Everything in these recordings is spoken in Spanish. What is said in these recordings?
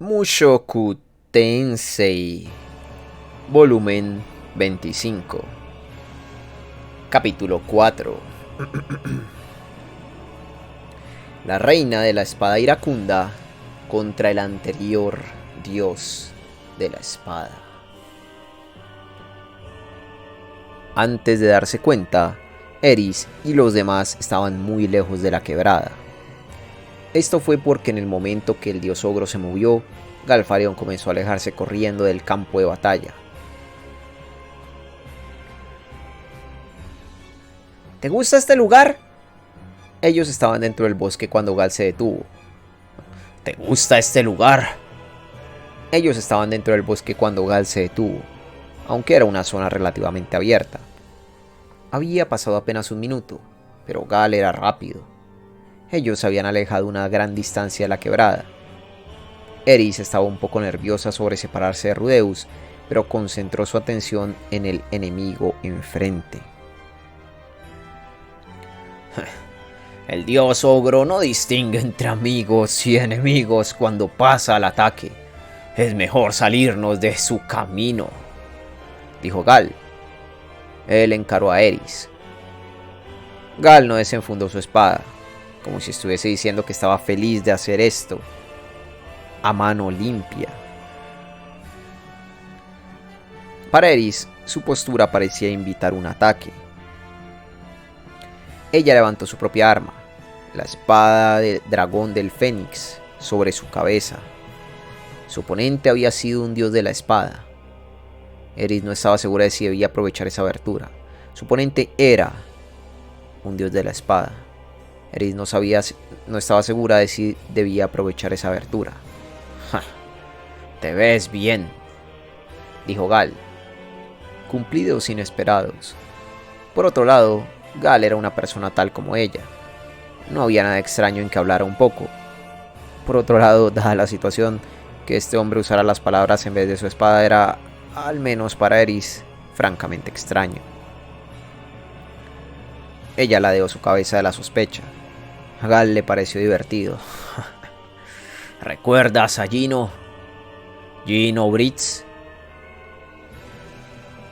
Mushoku Tensei, volumen 25, capítulo 4. La reina de la espada iracunda contra el anterior dios de la espada. Antes de darse cuenta, Eris y los demás estaban muy lejos de la quebrada. Esto fue porque en el momento que el dios ogro se movió, Galfarion comenzó a alejarse corriendo del campo de batalla. ¿Te gusta este lugar? Ellos estaban dentro del bosque cuando Gal se detuvo. ¿Te gusta este lugar? Ellos estaban dentro del bosque cuando Gal se detuvo, aunque era una zona relativamente abierta. Había pasado apenas un minuto, pero Gal era rápido. Ellos se habían alejado una gran distancia de la quebrada. Eris estaba un poco nerviosa sobre separarse de Rudeus, pero concentró su atención en el enemigo enfrente. El dios ogro no distingue entre amigos y enemigos cuando pasa al ataque. Es mejor salirnos de su camino, dijo Gal. Él encaró a Eris. Gal no desenfundó su espada, como si estuviese diciendo que estaba feliz de hacer esto a mano limpia. Para Eris, su postura parecía invitar un ataque. Ella levantó su propia arma, la espada de dragón del Fénix, sobre su cabeza. Su oponente había sido un dios de la espada. Eris no estaba segura de si debía aprovechar esa abertura. Su oponente era un dios de la espada. Eris no estaba segura de si debía aprovechar esa abertura. Ja, te ves bien, dijo Gal. Cumplidos inesperados. Por otro lado, Gal era una persona tal como ella. No había nada extraño en que hablara un poco. Por otro lado, dada la situación, que este hombre usara las palabras en vez de su espada era, al menos para Eris, francamente extraño. Ella ladeó su cabeza de la sospecha. A Gal le pareció divertido. ¿Recuerdas a Gino? ¿Gino Britz?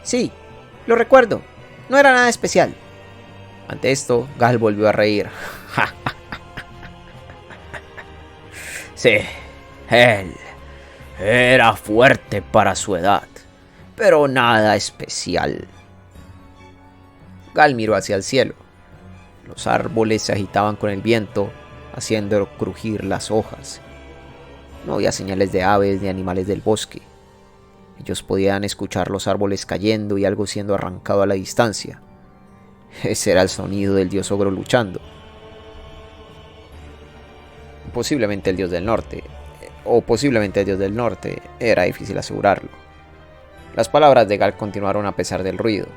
Sí, lo recuerdo. No era nada especial. Ante esto, Gal volvió a reír. Sí, él era fuerte para su edad, pero nada especial. Gal miró hacia el cielo. Los árboles se agitaban con el viento, haciendo crujir las hojas. No había señales de aves ni animales del bosque. Ellos podían escuchar los árboles cayendo y algo siendo arrancado a la distancia. Ese era el sonido del dios ogro luchando. Posiblemente el dios del norte, o posiblemente el dios del norte, era difícil asegurarlo. Las palabras de Gal continuaron a pesar del ruido.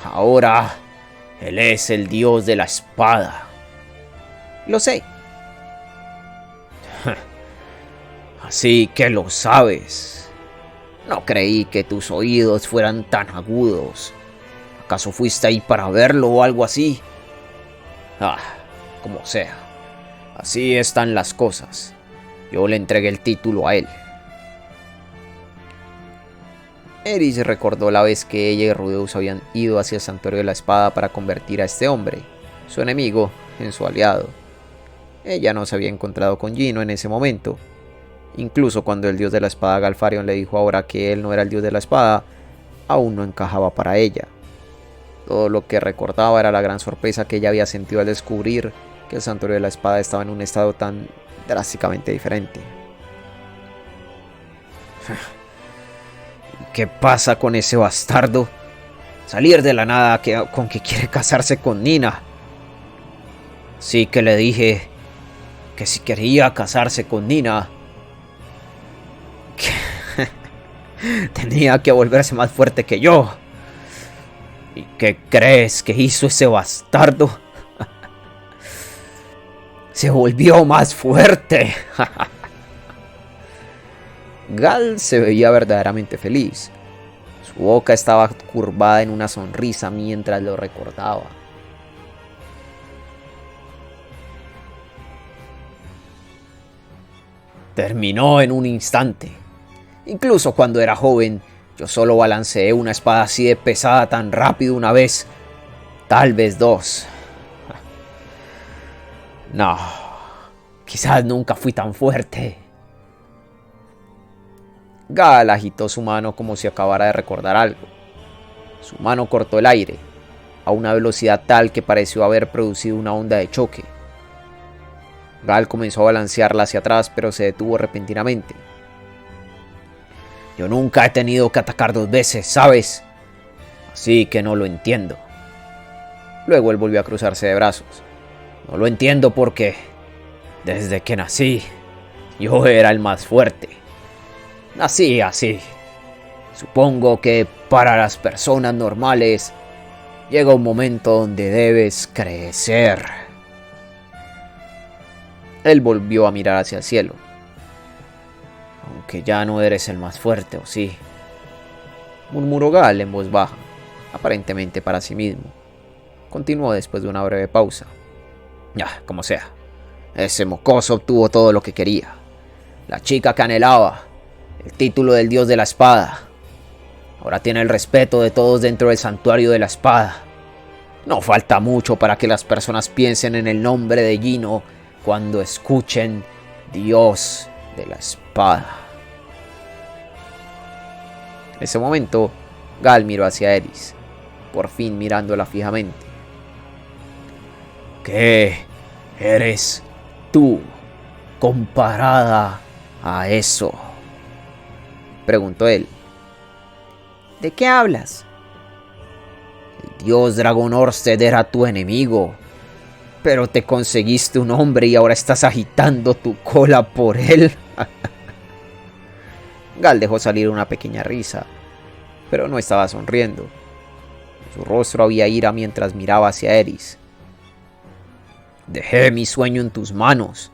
Ahora, él es el dios de la espada. Lo sé. Así que lo sabes. No creí que tus oídos fueran tan agudos. ¿Acaso fuiste ahí para verlo o algo así? Como sea. Así están las cosas. Yo le entregué el título a él. Eris recordó la vez que ella y Rudeus habían ido hacia el santuario de la espada para convertir a este hombre, su enemigo, en su aliado. Ella no se había encontrado con Gino en ese momento. Incluso cuando el dios de la espada Galfarion le dijo ahora que él no era el dios de la espada, aún no encajaba para ella. Todo lo que recordaba era la gran sorpresa que ella había sentido al descubrir que el santuario de la espada estaba en un estado tan drásticamente diferente. ¿Qué pasa con ese bastardo? Salir de la nada con que quiere casarse con Nina. Sí que le dije que si quería casarse con Nina, tenía que volverse más fuerte que yo. ¿Y qué crees que hizo ese bastardo? Se volvió más fuerte. Gal se veía verdaderamente feliz. Su boca estaba curvada en una sonrisa mientras lo recordaba. terminó en un instante. Incluso cuando era joven, yo solo balanceé una espada así de pesada tan rápido una vez, tal vez dos. No, quizás nunca fui tan fuerte. Gal agitó su mano como si acabara de recordar algo. Su mano cortó el aire, a una velocidad tal que pareció haber producido una onda de choque. Gal comenzó a balancearla hacia atrás, pero se detuvo repentinamente. Yo nunca he tenido que atacar dos veces, ¿sabes? Así que no lo entiendo. Luego él volvió a cruzarse de brazos. No lo entiendo porque, desde que nací, yo era el más fuerte. Nací así. Supongo que para las personas normales llega un momento donde debes crecer. Él volvió a mirar hacia el cielo. Aunque ya no eres el más fuerte, ¿o sí? Murmuró Gal en voz baja, aparentemente para sí mismo. Continuó después de una breve pausa. Ya, como sea. Ese mocoso obtuvo todo lo que quería. La chica que anhelaba. El título del dios de la espada. Ahora tiene el respeto de todos dentro del santuario de la espada. No falta mucho para que las personas piensen en el nombre de Gino cuando escuchen Dios de la espada. En ese momento, Gal miró hacia Eris, por fin mirándola fijamente. ¿Qué eres tú comparada a eso?, preguntó él. ¿De qué hablas? El dios Dragón Orsted era tu enemigo, pero te conseguiste un hombre y ahora estás agitando tu cola por él. Gal dejó salir una pequeña risa, pero no estaba sonriendo. En su rostro había ira mientras miraba hacia Eris. Dejé mi sueño en tus manos.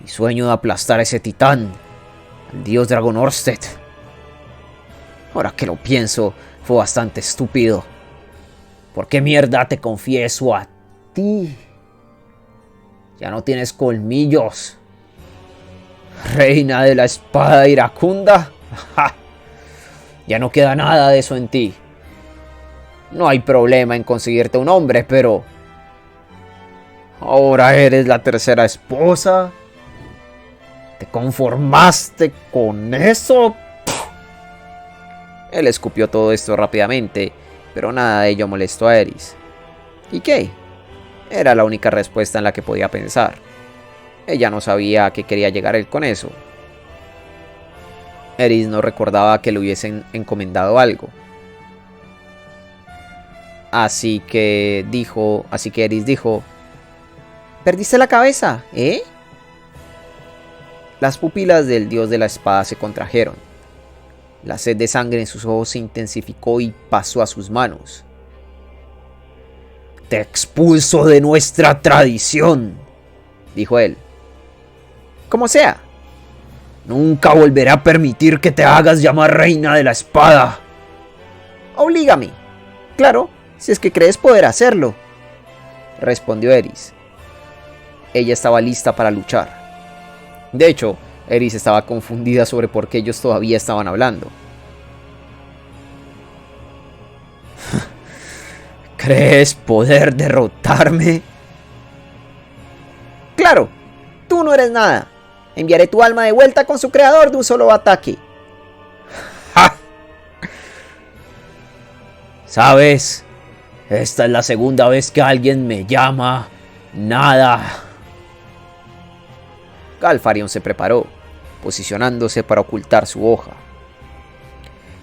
Mi sueño de aplastar a ese titán, al dios Dragón Orsted. Ahora que lo pienso, fue bastante estúpido. ¿Por qué mierda te confieso a ti? Ya no tienes colmillos. Reina de la espada iracunda. ¡Ja! Ya no queda nada de eso en ti. No hay problema en conseguirte un hombre, pero ahora eres la tercera esposa. ¿Te conformaste con eso? Él escupió todo esto rápidamente, pero nada de ello molestó a Eris. ¿Y qué? Era la única respuesta en la que podía pensar. Ella no sabía a qué quería llegar él con eso. Eris no recordaba que le hubiesen encomendado algo. Así que Eris dijo: ¿Perdiste la cabeza, eh? Las pupilas del dios de la espada se contrajeron. La sed de sangre en sus ojos se intensificó y pasó a sus manos. Te expulso de nuestra tradición, dijo él. Como sea. Nunca volveré a permitir que te hagas llamar reina de la espada. Oblígame. Claro, si es que crees poder hacerlo, respondió Eris. Ella estaba lista para luchar. De hecho, Eris estaba confundida sobre por qué ellos todavía estaban hablando. ¿Crees poder derrotarme? Claro, tú no eres nada. Enviaré tu alma de vuelta con su creador de un solo ataque. ¡Ja! ¿Sabes? Esta es la segunda vez que alguien me llama nada. Galfarion se preparó, posicionándose para ocultar su hoja.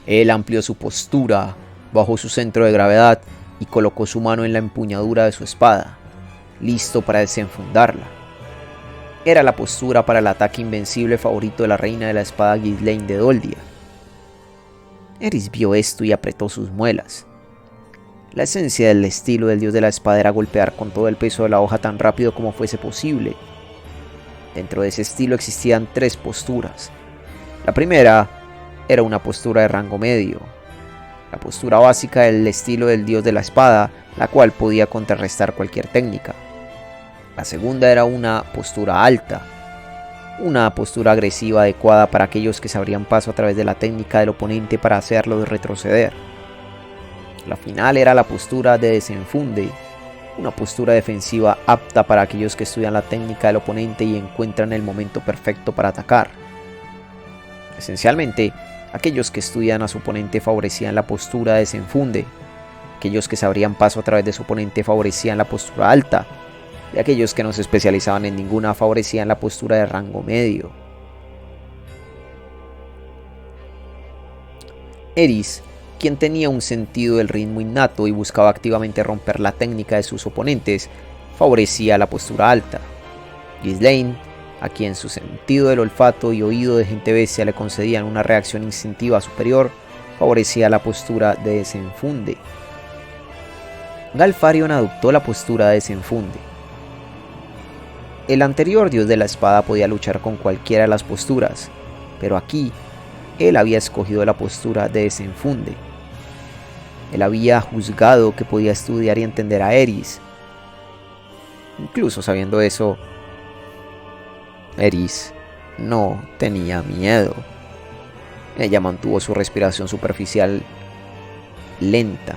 Él amplió su postura, bajó su centro de gravedad y colocó su mano en la empuñadura de su espada, listo para desenfundarla. Era la postura para el ataque invencible favorito de la reina de la espada Ghislaine de Doldia. Eris vio esto y apretó sus muelas. La esencia del estilo del dios de la espada era golpear con todo el peso de la hoja tan rápido como fuese posible. Dentro de ese estilo existían tres posturas. La primera era una postura de rango medio, la postura básica del estilo del dios de la espada, la cual podía contrarrestar cualquier técnica. La segunda era una postura alta, una postura agresiva adecuada para aquellos que se abrían paso a través de la técnica del oponente para hacerlo retroceder. La final era la postura de desenfunde, una postura defensiva apta para aquellos que estudian la técnica del oponente y encuentran el momento perfecto para atacar. Esencialmente, aquellos que estudian a su oponente favorecían la postura de desenfunde, aquellos que se abrían paso a través de su oponente favorecían la postura alta, y aquellos que no se especializaban en ninguna favorecían la postura de rango medio. Eris, quien tenía un sentido del ritmo innato y buscaba activamente romper la técnica de sus oponentes, favorecía la postura alta. Ghislaine, a quien su sentido del olfato y oído de gente bestia le concedían una reacción instintiva superior, favorecía la postura de desenfunde. Galfarion adoptó la postura de desenfunde. El anterior dios de la espada podía luchar con cualquiera de las posturas, pero aquí él había escogido la postura de desenfunde. Él había juzgado que podía estudiar y entender a Eris. Incluso sabiendo eso, Eris no tenía miedo. Ella mantuvo su respiración superficial lenta,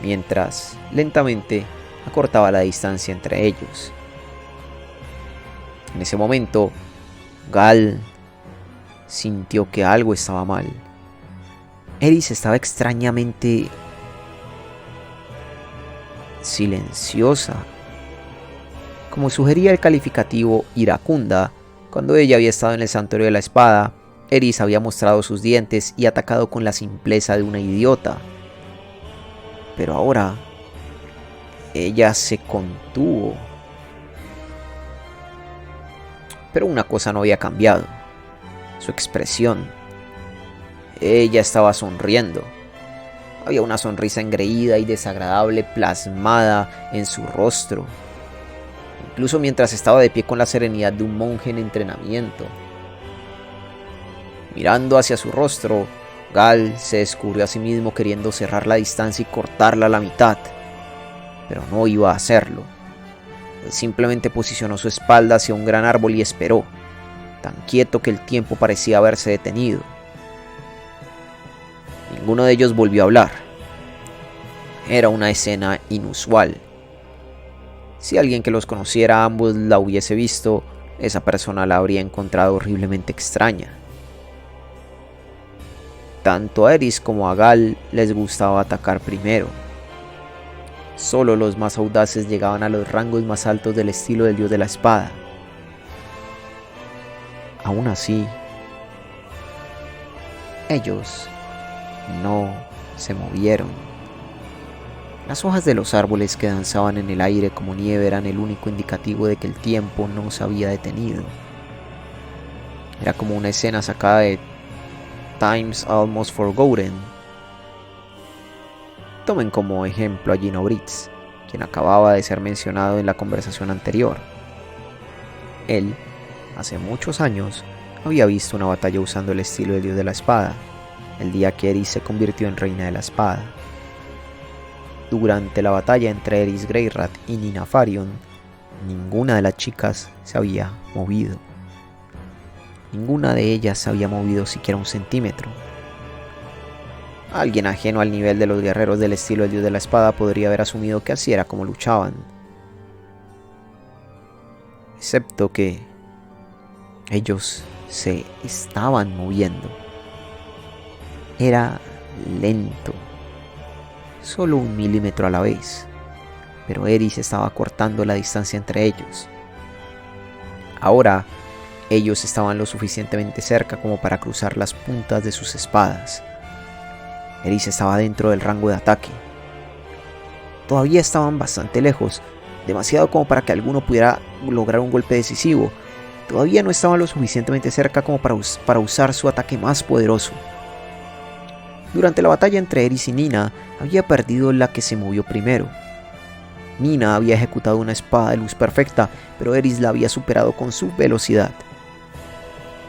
mientras lentamente acortaba la distancia entre ellos. En ese momento, Gal sintió que algo estaba mal. Eris estaba extrañamente silenciosa, como sugería el calificativo iracunda. Cuando ella había estado en el santuario de la espada, Eris había mostrado sus dientes y atacado con la simpleza de una idiota. Pero ahora, ella se contuvo. Pero una cosa no había cambiado: su expresión. Ella estaba sonriendo. Había una sonrisa engreída y desagradable plasmada en su rostro, incluso mientras estaba de pie con la serenidad de un monje en entrenamiento. Mirando hacia su rostro, Gal se descubrió a sí mismo queriendo cerrar la distancia y cortarla a la mitad, pero no iba a hacerlo. Él simplemente posicionó su espalda hacia un gran árbol y esperó, tan quieto que el tiempo parecía haberse detenido. Ninguno de ellos volvió a hablar. Era una escena inusual. Si alguien que los conociera a ambos la hubiese visto, esa persona la habría encontrado horriblemente extraña. Tanto a Eris como a Gal les gustaba atacar primero. Solo los más audaces llegaban a los rangos más altos del estilo del dios de la espada. Aún así, ellos no se movieron. Las hojas de los árboles que danzaban en el aire como nieve eran el único indicativo de que el tiempo no se había detenido. Era como una escena sacada de Times Almost Forgotten. Tomen como ejemplo a Gino Britz, quien acababa de ser mencionado en la conversación anterior. Él, hace muchos años, había visto una batalla usando el estilo del dios de la espada, el día que Eris se convirtió en reina de la espada. Durante la batalla entre Eris Greyrat y Nina Farion, ninguna de las chicas se había movido. Ninguna de ellas se había movido siquiera un centímetro. Alguien ajeno al nivel de los guerreros del estilo del dios de la espada podría haber asumido que así era como luchaban. Excepto que ellos se estaban moviendo. Era lento, solo 1 milímetro a la vez, pero Eris estaba cortando la distancia entre ellos. Ahora, ellos estaban lo suficientemente cerca como para cruzar las puntas de sus espadas. Eris estaba dentro del rango de ataque. Todavía estaban bastante lejos, demasiado como para que alguno pudiera lograr un golpe decisivo. Todavía no estaban lo suficientemente cerca como para usar su ataque más poderoso. Durante la batalla entre Eris y Nina, había perdido la que se movió primero. Nina había ejecutado una espada de luz perfecta, pero Eris la había superado con su velocidad.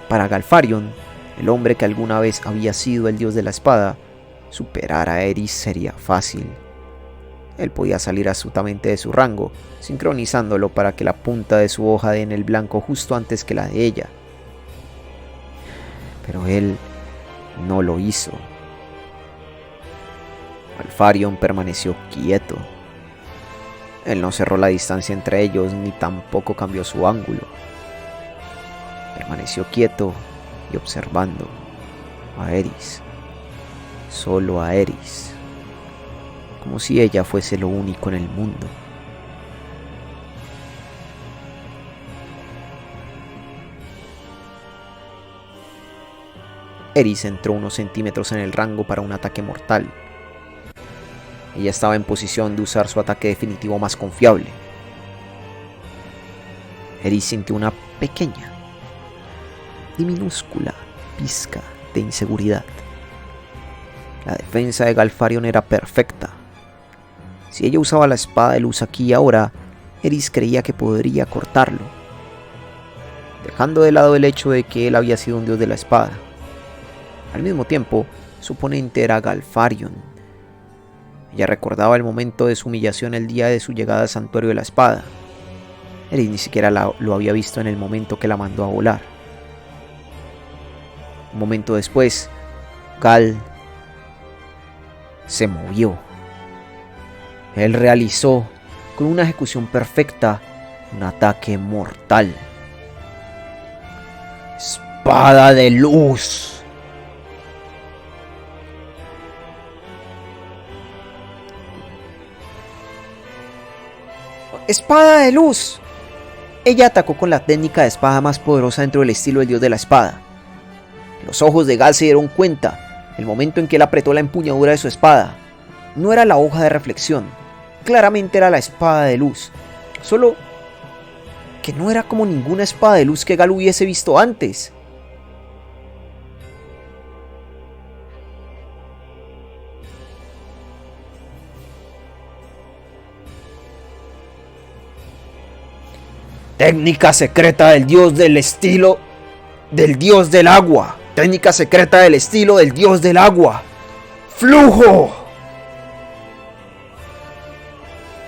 Para Galfarion, el hombre que alguna vez había sido el dios de la espada, superar a Eris sería fácil. Él podía salir astutamente de su rango, sincronizándolo para que la punta de su hoja dé en el blanco justo antes que la de ella. Pero él no lo hizo. Galfarion permaneció quieto. Él no cerró la distancia entre ellos ni tampoco cambió su ángulo. Permaneció quieto y observando a Eris, solo a Eris, como si ella fuese lo único en el mundo. Eris entró unos centímetros en el rango para un ataque mortal. Ella estaba en posición de usar su ataque definitivo más confiable. Eris sintió una pequeña y minúscula pizca de inseguridad. La defensa de Galfarion era perfecta. Si ella usaba la espada de luz aquí y ahora, Eris creía que podría cortarlo, dejando de lado el hecho de que él había sido un dios de la espada. Al mismo tiempo, su oponente era Galfarion. Ella recordaba el momento de su humillación el día de su llegada al santuario de la espada. Eris ni siquiera lo había visto en el momento que la mandó a volar. Un momento después, Gal se movió. Él realizó, con una ejecución perfecta, un ataque mortal. ¡Espada de luz! ¡Espada de luz! Ella atacó con la técnica de espada más poderosa dentro del estilo del dios de la espada. Los ojos de Gal se dieron cuenta el momento en que él apretó la empuñadura de su espada. No era la hoja de reflexión, claramente era la espada de luz. Solo que no era como ninguna espada de luz que Gal hubiese visto antes. Técnica secreta del dios del estilo del dios del agua. Técnica secreta del estilo del dios del agua. ¡Flujo!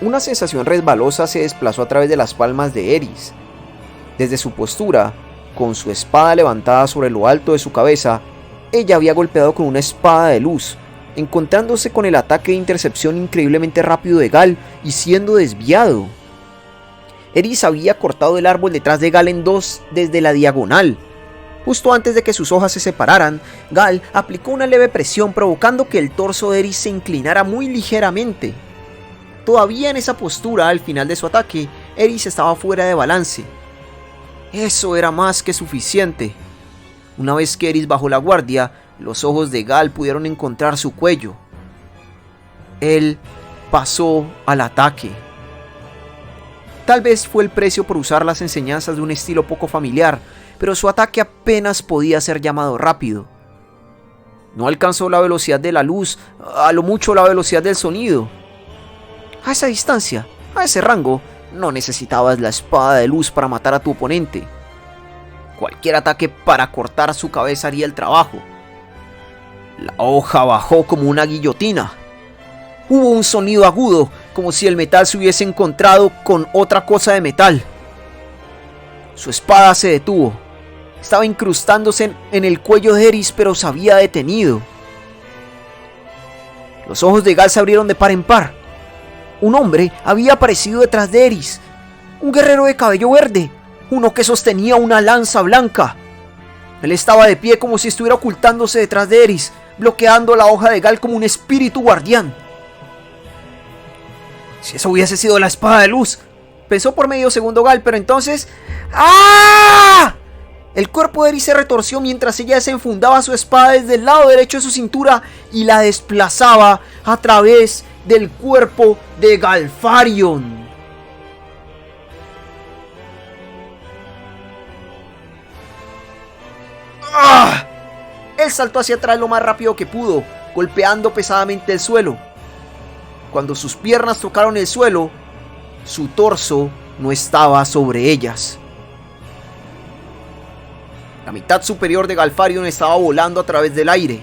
Una sensación resbalosa se desplazó a través de las palmas de Eris. Desde su postura, con su espada levantada sobre lo alto de su cabeza, ella había golpeado con una espada de luz, encontrándose con el ataque de intercepción increíblemente rápido de Gal y siendo desviado. Eris había cortado el árbol detrás de Gal en dos desde la diagonal. Justo antes de que sus hojas se separaran, Gal aplicó una leve presión provocando que el torso de Eris se inclinara muy ligeramente. Todavía en esa postura al final de su ataque, Eris estaba fuera de balance. Eso era más que suficiente. Una vez que Eris bajó la guardia, los ojos de Gal pudieron encontrar su cuello. Él pasó al ataque. Tal vez fue el precio por usar las enseñanzas de un estilo poco familiar, pero su ataque apenas podía ser llamado rápido. No alcanzó la velocidad de la luz, a lo mucho la velocidad del sonido. A esa distancia, a ese rango, no necesitabas la espada de luz para matar a tu oponente. Cualquier ataque para cortar su cabeza haría el trabajo. La hoja bajó como una guillotina. Hubo un sonido agudo, como si el metal se hubiese encontrado con otra cosa de metal. Su espada se detuvo. Estaba incrustándose en el cuello de Eris, pero se había detenido. Los ojos de Gal se abrieron de par en par. Un hombre había aparecido detrás de Eris. Un guerrero de cabello verde, uno que sostenía una lanza blanca. Él estaba de pie como si estuviera ocultándose detrás de Eris, bloqueando la hoja de Gal como un espíritu guardián. Si eso hubiese sido la espada de luz, pensó por medio segundo Gal, pero entonces... ¡Ah! El cuerpo de Eris se retorció mientras ella desenfundaba su espada desde el lado derecho de su cintura y la desplazaba a través del cuerpo de Galfarion. ¡Ah! Él saltó hacia atrás lo más rápido que pudo, golpeando pesadamente el suelo. Cuando sus piernas tocaron el suelo, su torso no estaba sobre ellas. La mitad superior de Galfarion estaba volando a través del aire.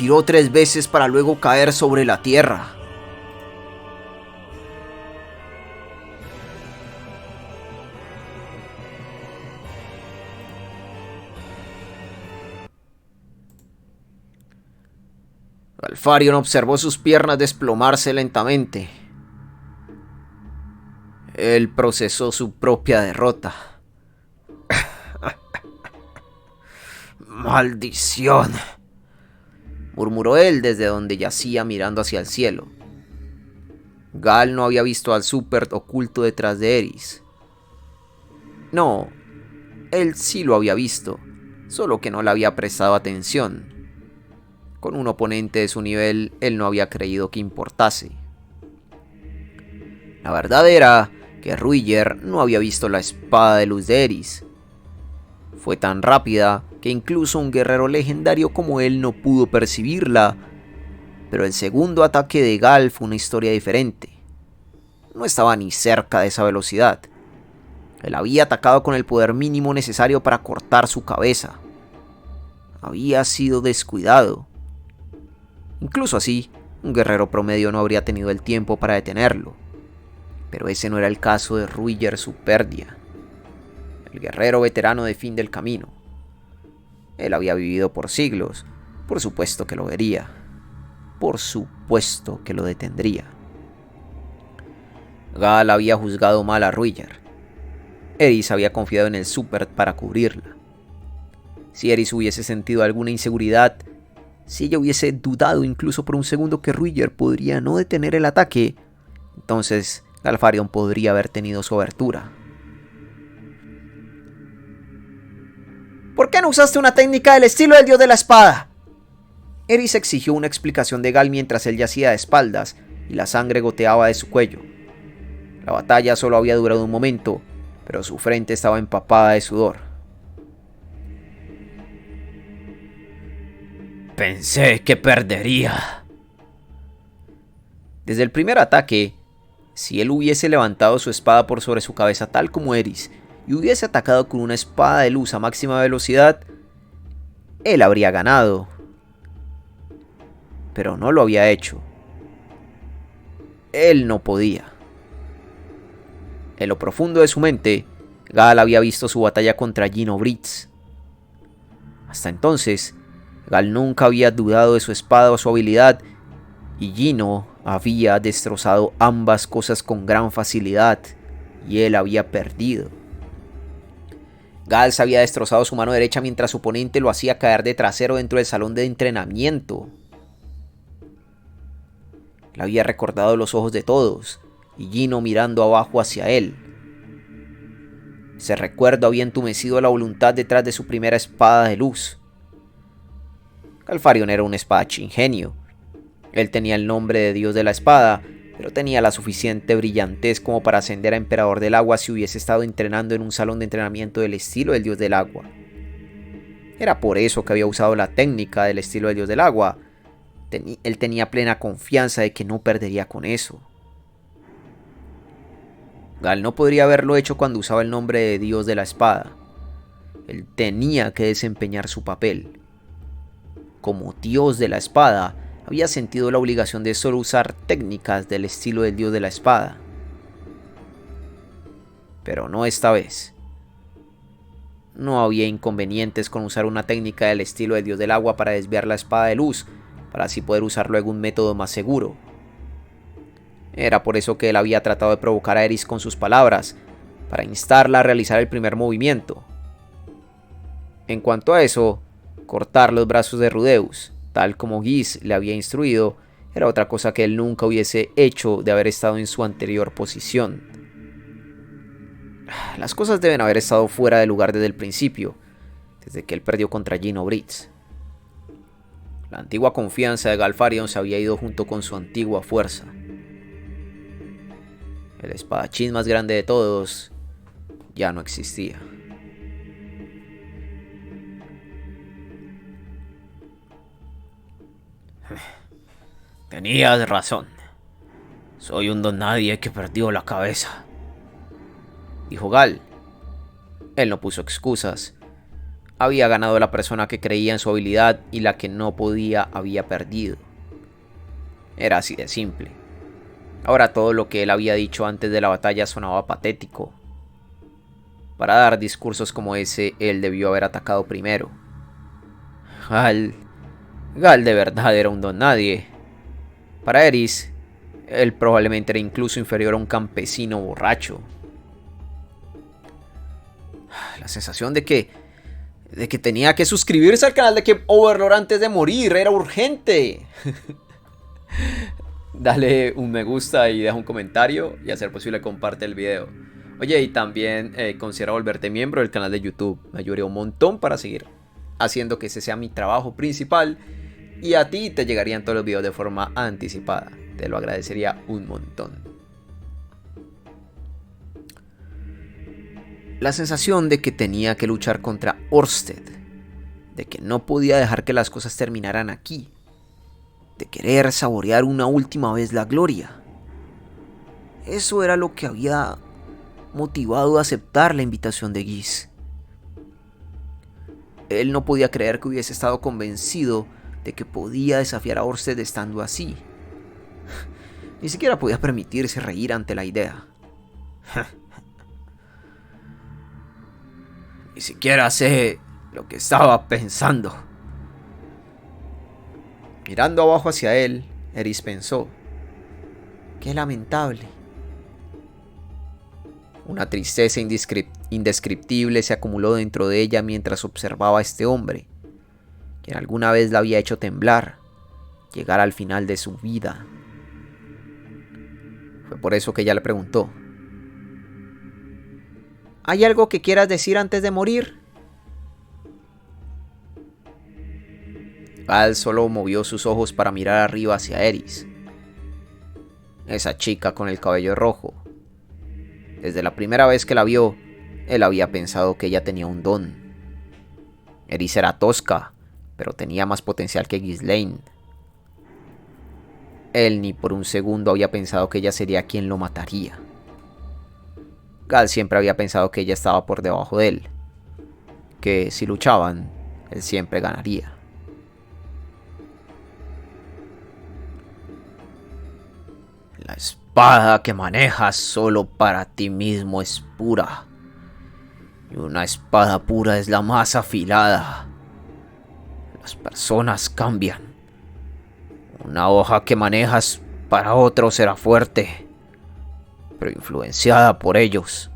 giró 3 veces para luego caer sobre la tierra. Galfarion observó sus piernas desplomarse lentamente. Él procesó su propia derrota. ¡Maldición!, murmuró él desde donde yacía mirando hacia el cielo. Gal no había visto al Súper oculto detrás de Eris. No, él sí lo había visto, solo que no le había prestado atención. Con un oponente de su nivel, él no había creído que importase. La verdad era que Ruiger no había visto la espada de luz de Eris. Fue tan rápida que incluso un guerrero legendario como él no pudo percibirla, pero el segundo ataque de Gal fue una historia diferente. No estaba ni cerca de esa velocidad. Él había atacado con el poder mínimo necesario para cortar su cabeza. Había sido descuidado. Incluso así, un guerrero promedio no habría tenido el tiempo para detenerlo. Pero ese no era el caso de Ruiger Superdia, el guerrero veterano de fin del camino. Él había vivido por siglos, por supuesto que lo vería, por supuesto que lo detendría. Gal había juzgado mal a Ruiger. Eris había confiado en el Súper para cubrirla. Si Eris hubiese sentido alguna inseguridad, si ella hubiese dudado incluso por un segundo que Ruiger podría no detener el ataque, entonces Galfarion podría haber tenido su abertura. ¿Por qué no usaste una técnica del estilo del dios de la espada? Eris exigió una explicación de Gal mientras él yacía de espaldas y la sangre goteaba de su cuello. La batalla solo había durado un momento, pero su frente estaba empapada de sudor. Pensé que perdería. Desde el primer ataque, si él hubiese levantado su espada por sobre su cabeza tal como Eris y hubiese atacado con una espada de luz a máxima velocidad, él habría ganado. Pero no lo había hecho. Él no podía. En lo profundo de su mente, Gal había visto su batalla contra Gino Britz. Hasta entonces, Gal nunca había dudado de su espada o su habilidad, y Gino había destrozado ambas cosas con gran facilidad, y él había perdido. Gal se había destrozado su mano derecha mientras su oponente lo hacía caer de trasero dentro del salón de entrenamiento. Le había recordado los ojos de todos, y Gino mirando abajo hacia él. Ese recuerdo había entumecido la voluntad detrás de su primera espada de luz. Galfarion era un espadachín genio. Él tenía el nombre de dios de la espada, pero tenía la suficiente brillantez como para ascender a emperador del agua si hubiese estado entrenando en un salón de entrenamiento del estilo del dios del agua. Era por eso que había usado la técnica del estilo del dios del agua. Él tenía plena confianza de que no perdería con eso. Gal no podría haberlo hecho cuando usaba el nombre de dios de la espada. Él tenía que desempeñar su papel. Como dios de la espada, había sentido la obligación de solo usar técnicas del estilo del dios de la espada. Pero no esta vez. No había inconvenientes con usar una técnica del estilo del dios del agua para desviar la espada de luz, para así poder usar luego un método más seguro. Era por eso que él había tratado de provocar a Eris con sus palabras, para instarla a realizar el primer movimiento. En cuanto a eso, cortar los brazos de Rudeus, tal como Gis le había instruido, era otra cosa que él nunca hubiese hecho de haber estado en su anterior posición. Las cosas deben haber estado fuera de lugar desde el principio, desde que él perdió contra Gino Britz. La antigua confianza de Galfarion se había ido junto con su antigua fuerza. El espadachín más grande de todos ya no existía. Tenías razón. Soy un don nadie que perdió la cabeza, dijo Gal. Él no puso excusas. Había ganado la persona que creía en su habilidad y la que no podía había perdido. Era así de simple. Ahora todo lo que él había dicho antes de la batalla sonaba patético. Para dar discursos como ese, él debió haber atacado primero. Gal de verdad era un don nadie. Para Eris, él probablemente era incluso inferior a un campesino borracho. La sensación de que tenía que suscribirse al canal de Game Overlord antes de morir era urgente. Dale un me gusta y deja un comentario y a ser posible comparte el video. Oye, y también considera volverte miembro del canal de YouTube. Me ayudaría un montón para seguir haciendo que ese sea mi trabajo principal. Y a ti te llegarían todos los videos de forma anticipada. Te lo agradecería un montón. La sensación de que tenía que luchar contra Ørsted. De que no podía dejar que las cosas terminaran aquí. De querer saborear una última vez la gloria. Eso era lo que había motivado a aceptar la invitación de Gis. Él no podía creer que hubiese estado convencido de que podía desafiar a Ørsted estando así. Ni siquiera podía permitirse reír ante la idea. Ni siquiera sé lo que estaba pensando. Mirando abajo hacia él, Eris pensó: qué lamentable. Una tristeza indescriptible se acumuló dentro de ella mientras observaba a este hombre, quien alguna vez la había hecho temblar, llegar al final de su vida. Fue por eso que ella le preguntó: ¿hay algo que quieras decir antes de morir? Gal solo movió sus ojos para mirar arriba hacia Eris. Esa chica con el cabello rojo. Desde la primera vez que la vio, él había pensado que ella tenía un don. Eris era tosca, pero tenía más potencial que Ghislaine. Él ni por un segundo había pensado que ella sería quien lo mataría. Gal siempre había pensado que ella estaba por debajo de él, que si luchaban, él siempre ganaría. La espada que manejas solo para ti mismo es pura. Y una espada pura es la más afilada. Las personas cambian. Una hoja que manejas para otros será fuerte, pero influenciada por ellos.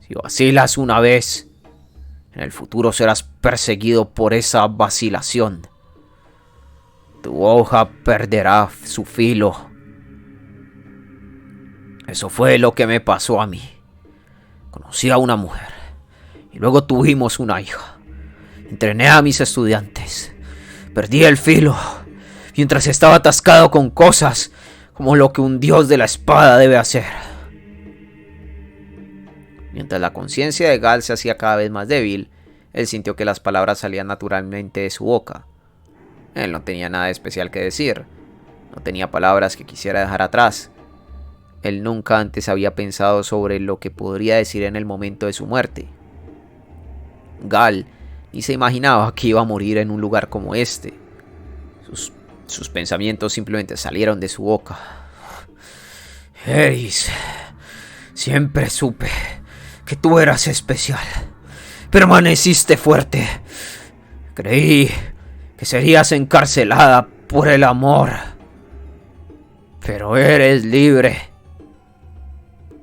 Si vacilas una vez, en el futuro serás perseguido por esa vacilación. Tu hoja perderá su filo. Eso fue lo que me pasó a mí. Conocí a una mujer y luego tuvimos una hija. Entrené a mis estudiantes. Perdí el filo mientras estaba atascado con cosas como lo que un dios de la espada debe hacer. Mientras la conciencia de Gal se hacía cada vez más débil, él sintió que las palabras salían naturalmente de su boca. Él no tenía nada especial que decir. No tenía palabras que quisiera dejar atrás. Él nunca antes había pensado sobre lo que podría decir en el momento de su muerte. Gal ni se imaginaba que iba a morir en un lugar como este. Sus pensamientos simplemente salieron de su boca. Eris, siempre supe que tú eras especial. Permaneciste fuerte. Creí que serías encarcelada por el amor. Pero eres libre.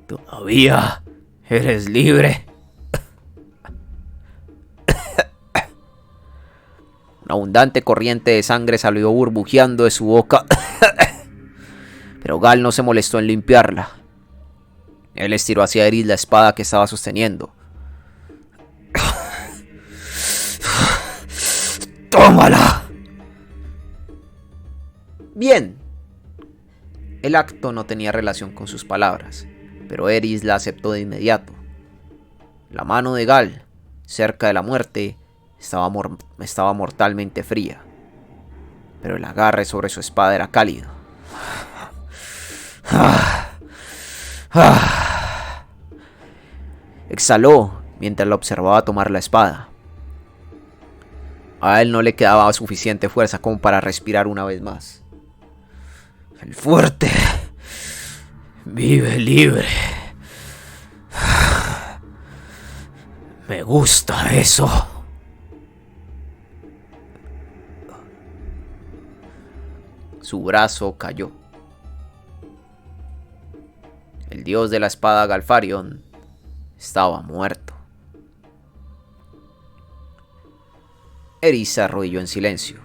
Todavía eres libre. Una abundante corriente de sangre salió burbujeando de su boca. Pero Gal no se molestó en limpiarla. Él estiró hacia Eris la espada que estaba sosteniendo. ¡Tómala! Bien. El acto no tenía relación con sus palabras, pero Eris la aceptó de inmediato. La mano de Gal, cerca de la muerte, estaba mortalmente fría, pero el agarre sobre su espada era cálido. Exhaló mientras la observaba tomar la espada. A él no le quedaba suficiente fuerza como para respirar una vez más. El fuerte vive libre. Me gusta eso. Su brazo cayó. El dios de la espada Galfarion estaba muerto. Eris se arrodilló en silencio.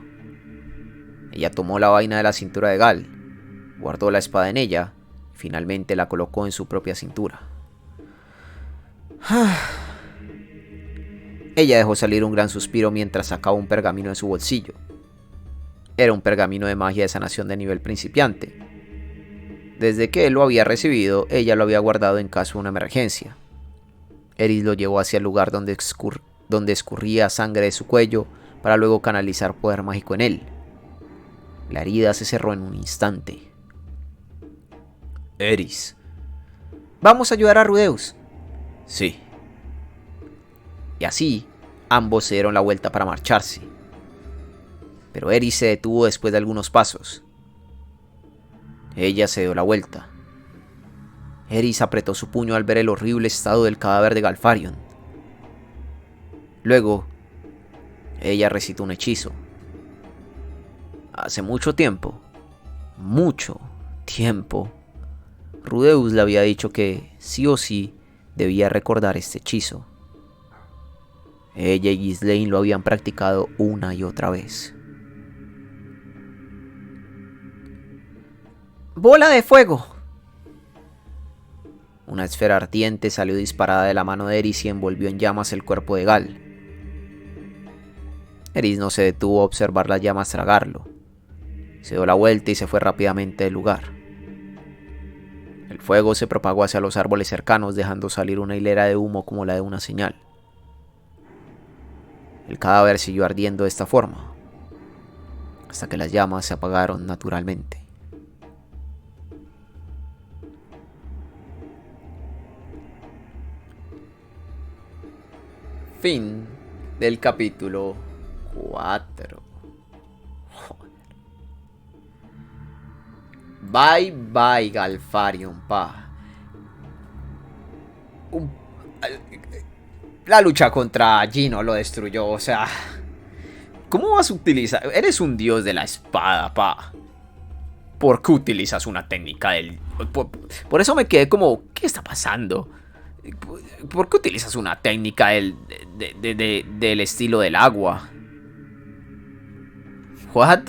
Ella tomó la vaina de la cintura de Gal, guardó la espada en ella y finalmente la colocó en su propia cintura. Ella dejó salir un gran suspiro mientras sacaba un pergamino de su bolsillo. Era un pergamino de magia de sanación de nivel principiante. Desde que él lo había recibido, ella lo había guardado en caso de una emergencia. Eris lo llevó hacia el lugar donde escurría sangre de su cuello para luego canalizar poder mágico en él. La herida se cerró en un instante. Eris. ¿Vamos a ayudar a Rudeus? Sí. Y así, ambos se dieron la vuelta para marcharse. Pero Eris se detuvo después de algunos pasos. Ella se dio la vuelta. Eris apretó su puño al ver el horrible estado del cadáver de Galfarion. Luego, ella recitó un hechizo. Hace mucho tiempo, Rudeus le había dicho que sí o sí debía recordar este hechizo. Ella y Ghislaine lo habían practicado una y otra vez. ¡Bola de fuego! Una esfera ardiente salió disparada de la mano de Eris y envolvió en llamas el cuerpo de Gal. Eris no se detuvo a observar las llamas tragarlo. Se dio la vuelta y se fue rápidamente del lugar. El fuego se propagó hacia los árboles cercanos, dejando salir una hilera de humo como la de una señal. El cadáver siguió ardiendo de esta forma, hasta que las llamas se apagaron naturalmente. Fin del capítulo 4. Joder. Bye bye Galfarion, pa. La lucha contra Gino lo destruyó, o sea... ¿Cómo vas a utilizar? Eres un dios de la espada, pa. ¿Por qué utilizas una técnica del...? Por eso me quedé como... ¿Qué está pasando? ¿Por qué utilizas una técnica del estilo del agua? ¿What?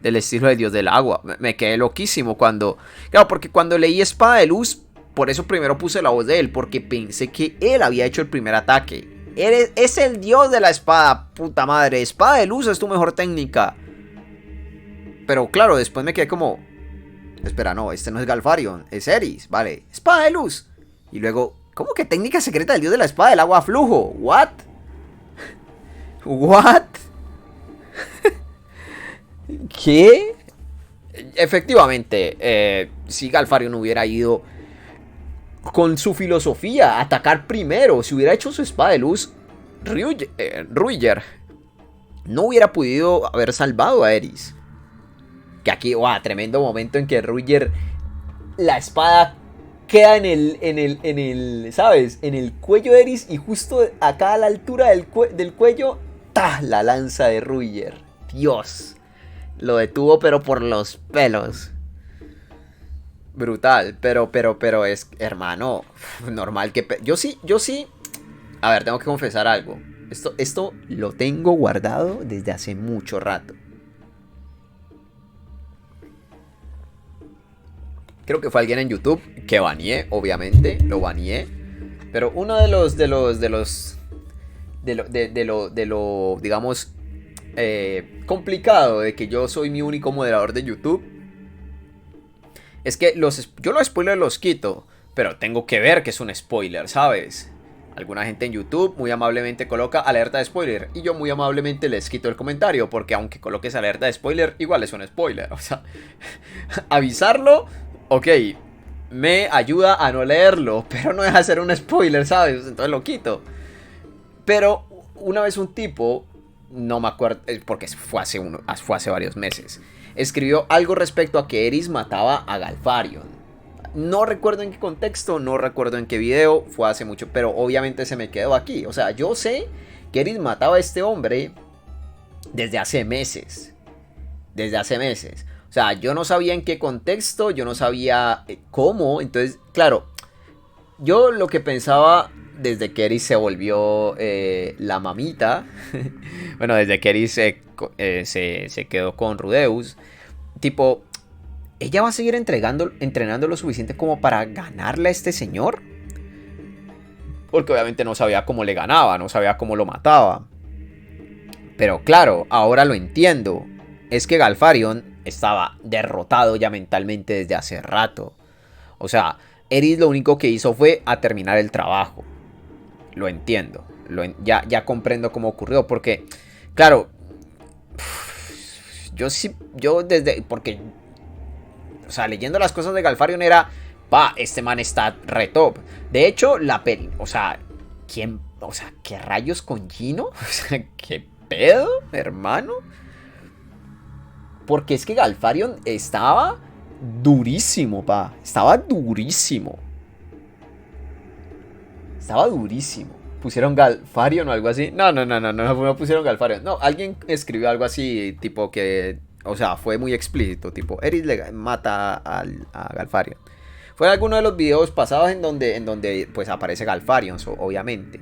Del estilo del dios del agua. Me quedé loquísimo cuando... Claro, porque cuando leí Espada de Luz, por eso primero puse la voz de él, porque pensé que él había hecho el primer ataque. Es el dios de la espada, puta madre. Espada de Luz es tu mejor técnica. Pero claro, después me quedé como... Espera, no, este no es Galfarion, es Eris, vale. Espada de Luz. Y luego, ¿cómo que técnica secreta del dios de la espada del agua flujo? ¿What? ¿What? ¿Qué? Efectivamente, si Galfarion hubiera ido con su filosofía a atacar primero, si hubiera hecho su espada de luz, Ruiger no hubiera podido haber salvado a Eris. Que aquí, tremendo momento en que Ruiger, la espada queda en el, ¿sabes? En el cuello de Eris y justo acá a la altura del cuello, ¡ta! La lanza de Ruiger. Dios, lo detuvo pero por los pelos. Brutal, pero es, hermano, normal que... Yo sí, a ver, tengo que confesar algo. Esto lo tengo guardado desde hace mucho rato. Creo que fue alguien en YouTube que baneé, obviamente, lo baneé. Pero uno de lo digamos, complicado de que yo soy mi único moderador de YouTube es que yo los spoilers los quito, pero tengo que ver que es un spoiler, ¿sabes? Alguna gente en YouTube muy amablemente coloca alerta de spoiler y yo muy amablemente les quito el comentario porque aunque coloques alerta de spoiler, igual es un spoiler. O sea, avisarlo, ok, me ayuda a no leerlo, pero no deja de ser un spoiler, ¿sabes? Entonces lo quito. Pero una vez un tipo no me acuerdo, porque fue hace varios meses. Escribió algo respecto a que Eris mataba a Galfarion. No recuerdo en qué contexto, no recuerdo en qué video, fue hace mucho, pero obviamente se me quedó aquí. O sea, yo sé que Eris mataba a este hombre desde hace meses. Desde hace meses. O sea, yo no sabía en qué contexto, yo no sabía cómo. Entonces, claro, yo lo que pensaba desde que Eris se volvió la mamita, bueno, desde que Eris se quedó con Rudeus, tipo, ¿ella va a seguir entrenando lo suficiente como para ganarle a este señor? Porque obviamente no sabía cómo le ganaba, no sabía cómo lo mataba. Pero claro, ahora lo entiendo. Es que Galfarion estaba derrotado ya mentalmente desde hace rato. O sea, Eris lo único que hizo fue a terminar el trabajo. Lo entiendo. Ya comprendo cómo ocurrió. Porque, claro, yo desde... Porque, o sea, leyendo las cosas de Galfarion era... este man está re top. De hecho, o sea, ¿quién? O sea, ¿qué rayos con Gino? O sea, ¿qué pedo, hermano? Porque es que Galfarion estaba durísimo, Estaba durísimo. Estaba durísimo. ¿Pusieron Galfarion o algo así? No pusieron Galfarion. No, alguien escribió algo así, tipo que... O sea, fue muy explícito, tipo, Eris le mata a Galfarion. Fue en alguno de los videos pasados en donde pues aparece Galfarion, obviamente.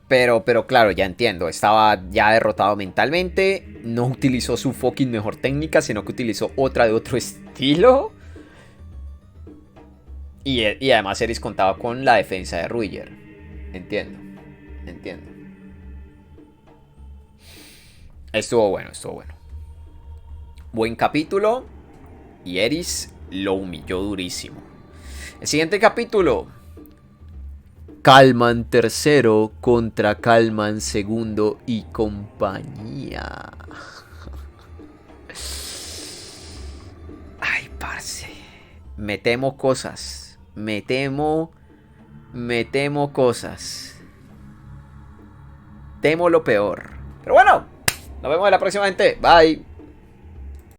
Pero claro, ya entiendo. Estaba ya derrotado mentalmente. No utilizó su fucking mejor técnica, sino que utilizó otra de otro estilo. Y además Eris contaba con la defensa de Ruiger. Entiendo. Estuvo bueno. Buen capítulo. Y Eris lo humilló durísimo. El siguiente capítulo. Kallman III contra Kallman II y compañía. Ay, parce. Me temo cosas. Me temo cosas. Temo lo peor. Pero bueno, nos vemos en la próxima, gente. Bye.